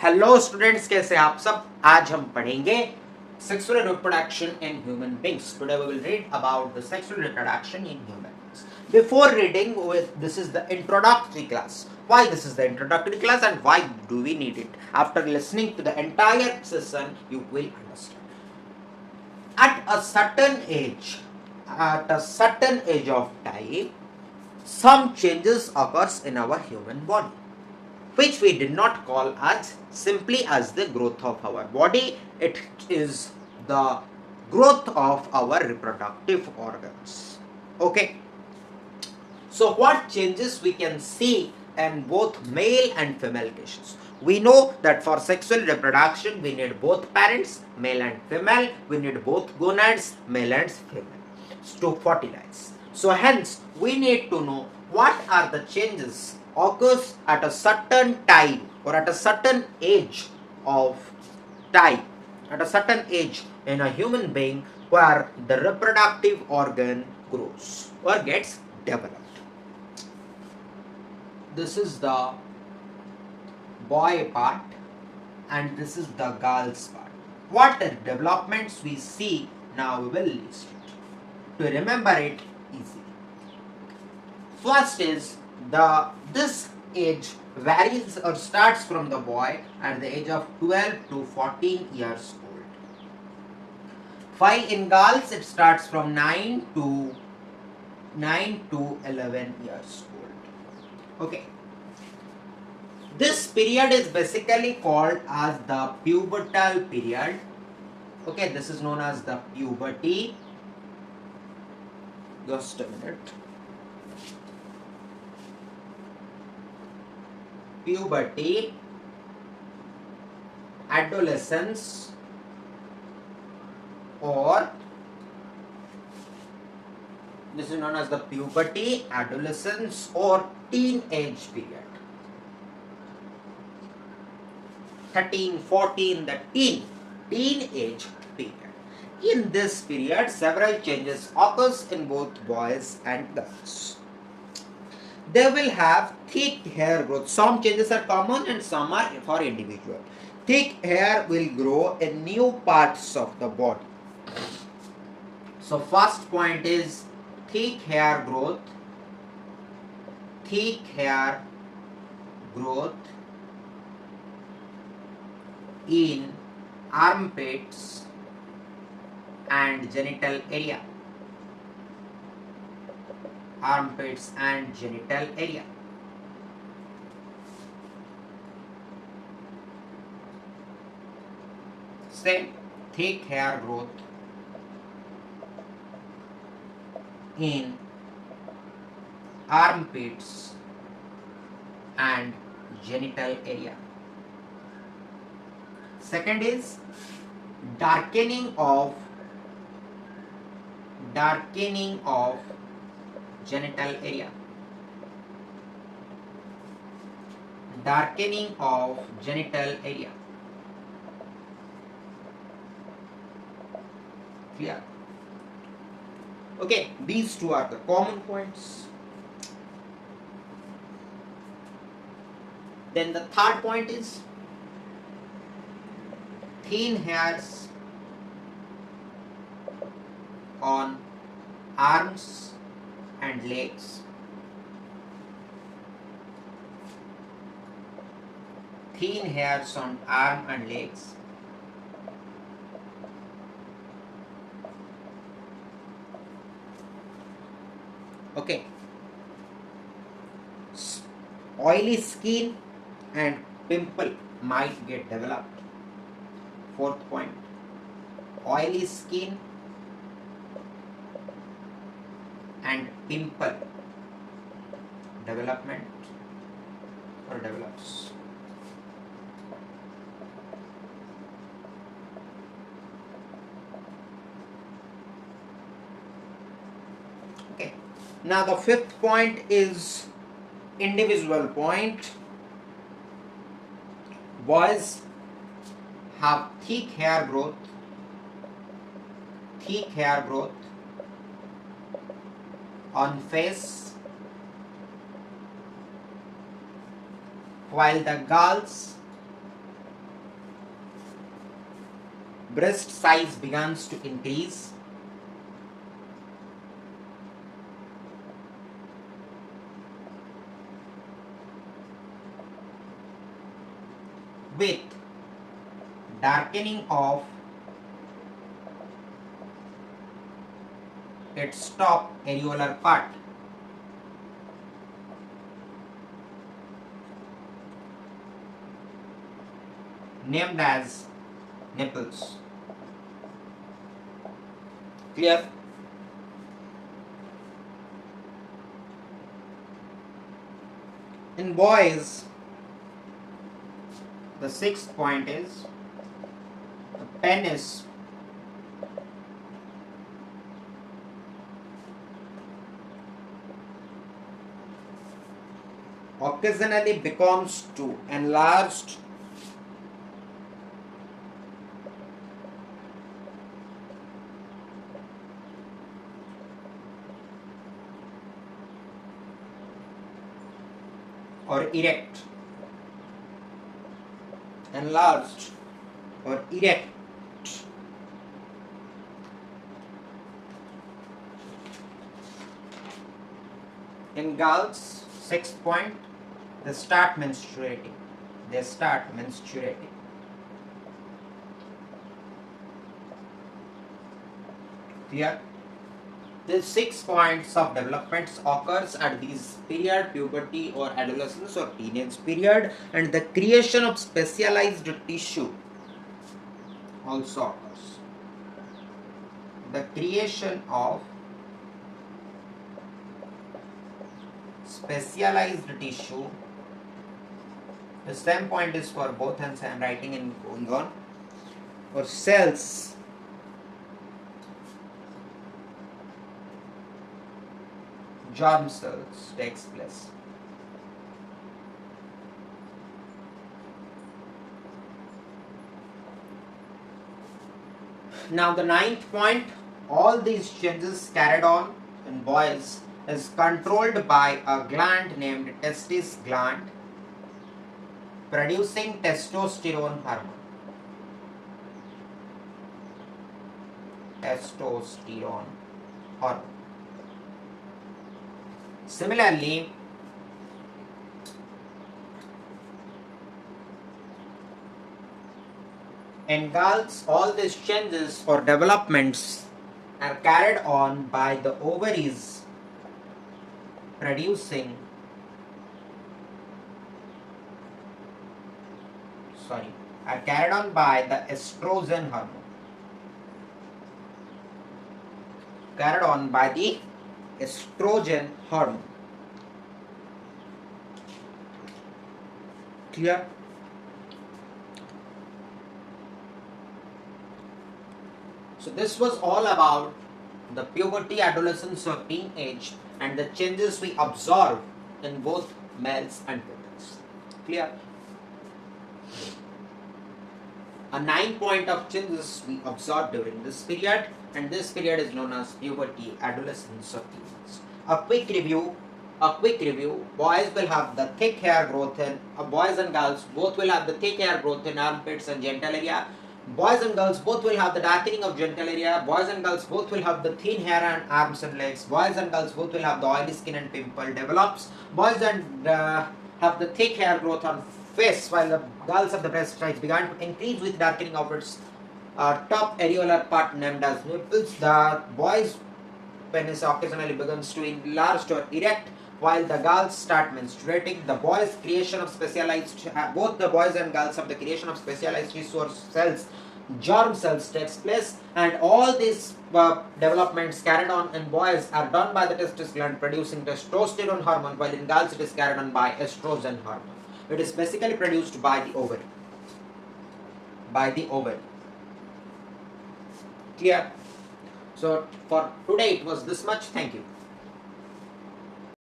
Hello students, कैसे आप सब। आज हम पढ़ेंगे sexual reproduction in human beings. Today we will read about the sexual reproduction in human beings. Before reading, this is the introductory class. Why this is the introductory class and why do we need it? After listening to the entire session, you will understand. At a certain age of time, some changes occurs in our human body, which we did not call as simply as the growth of our body. It is the growth of our reproductive organs. Okay, so what changes we can see in both male and female cases? We know that for sexual reproduction we need both parents, male and female. We need both gonads, male and female, to fertilize. So hence we need to know what are the changes occurs at a certain time or at a certain age of time, at a certain age in a human being where the reproductive organ grows or gets developed. This is the boy part and this is the girl's part. What developments we see now, we will list it to remember it easily. First is this age varies or starts from the boy at the age of 12 to 14 years old. While in girls it starts from 9 to 11 years old. Okay. This period is basically called as the pubertal period. Okay, this is known as the puberty. Just a minute. Puberty, adolescence, or this is known as the puberty, adolescence, or teenage period. 13, 14, the teenage period. In this period, several changes occurs in both boys and girls. They will have thick hair growth. Some changes are common and some are for individual. Thick hair will grow in new parts of the body. So first point is thick hair growth. Thick hair growth in armpits and genital area. Armpits and genital area. Same, thick hair growth in armpits and genital area. Second is darkening of genital area. Darkening of genital area. Clear? Okay, these two are the common points. Then the third point is thin hairs on arms and legs. Thin hairs on arm and legs. Okay. Oily skin and pimple might get developed. Fourth point, oily skin and pimple development or develops. Okay. Now the fifth point is individual point. Boys have thick hair growth on face, while the girls breast size begins to increase. With darkening of its top areolar part. Named as nipples. Clear? In boys, the sixth point is the penis occasionally becomes too enlarged or erect. Enlarged or erect. In girls, sixth point, they start menstruating. They start menstruating. Clear? These 6 points of developments occurs at this period, puberty or adolescence or teenage period, and the creation of specialized tissue also occurs. The creation of specialized tissue. The same point is for both, hence I am writing and going on. Or cells germ cells takes place. Now the ninth point, all these changes carried on in boys is controlled by a gland named testis gland producing testosterone hormone. Testosterone hormone. Similarly, in girls, all these changes or developments are carried on by the ovaries producing are carried on by the estrogen hormone. Carried on by the estrogen hormone. Clear? So this was all about the puberty, adolescence or teenage and the changes we observe in both males and females. Clear? A 9 point of changes we observed during this period, and this period is known as puberty, adolescence or teens. A quick review. Boys will have the thick hair growth in boys and girls both will have the thick hair growth in armpits and genital area. Boys and girls both will have the darkening of genital area. Boys and girls both will have the thin hair on arms and legs. Boys and girls both will have the oily skin and pimple develops. Boys and have the thick hair growth on face, while the girls of the breast size began to increase with darkening of its top areolar part named as nipples. The boys' penis occasionally begins to enlarge or erect, while the girls start menstruating. The boys' creation of specialized, both the boys and girls of the creation of specialized tissue or cells, germ cells takes place, and all these developments carried on in boys are done by the testis gland producing testosterone hormone, while in girls it is carried on by estrogen hormone. It is basically produced by the ovary. Clear? So for today it was this much. Thank you.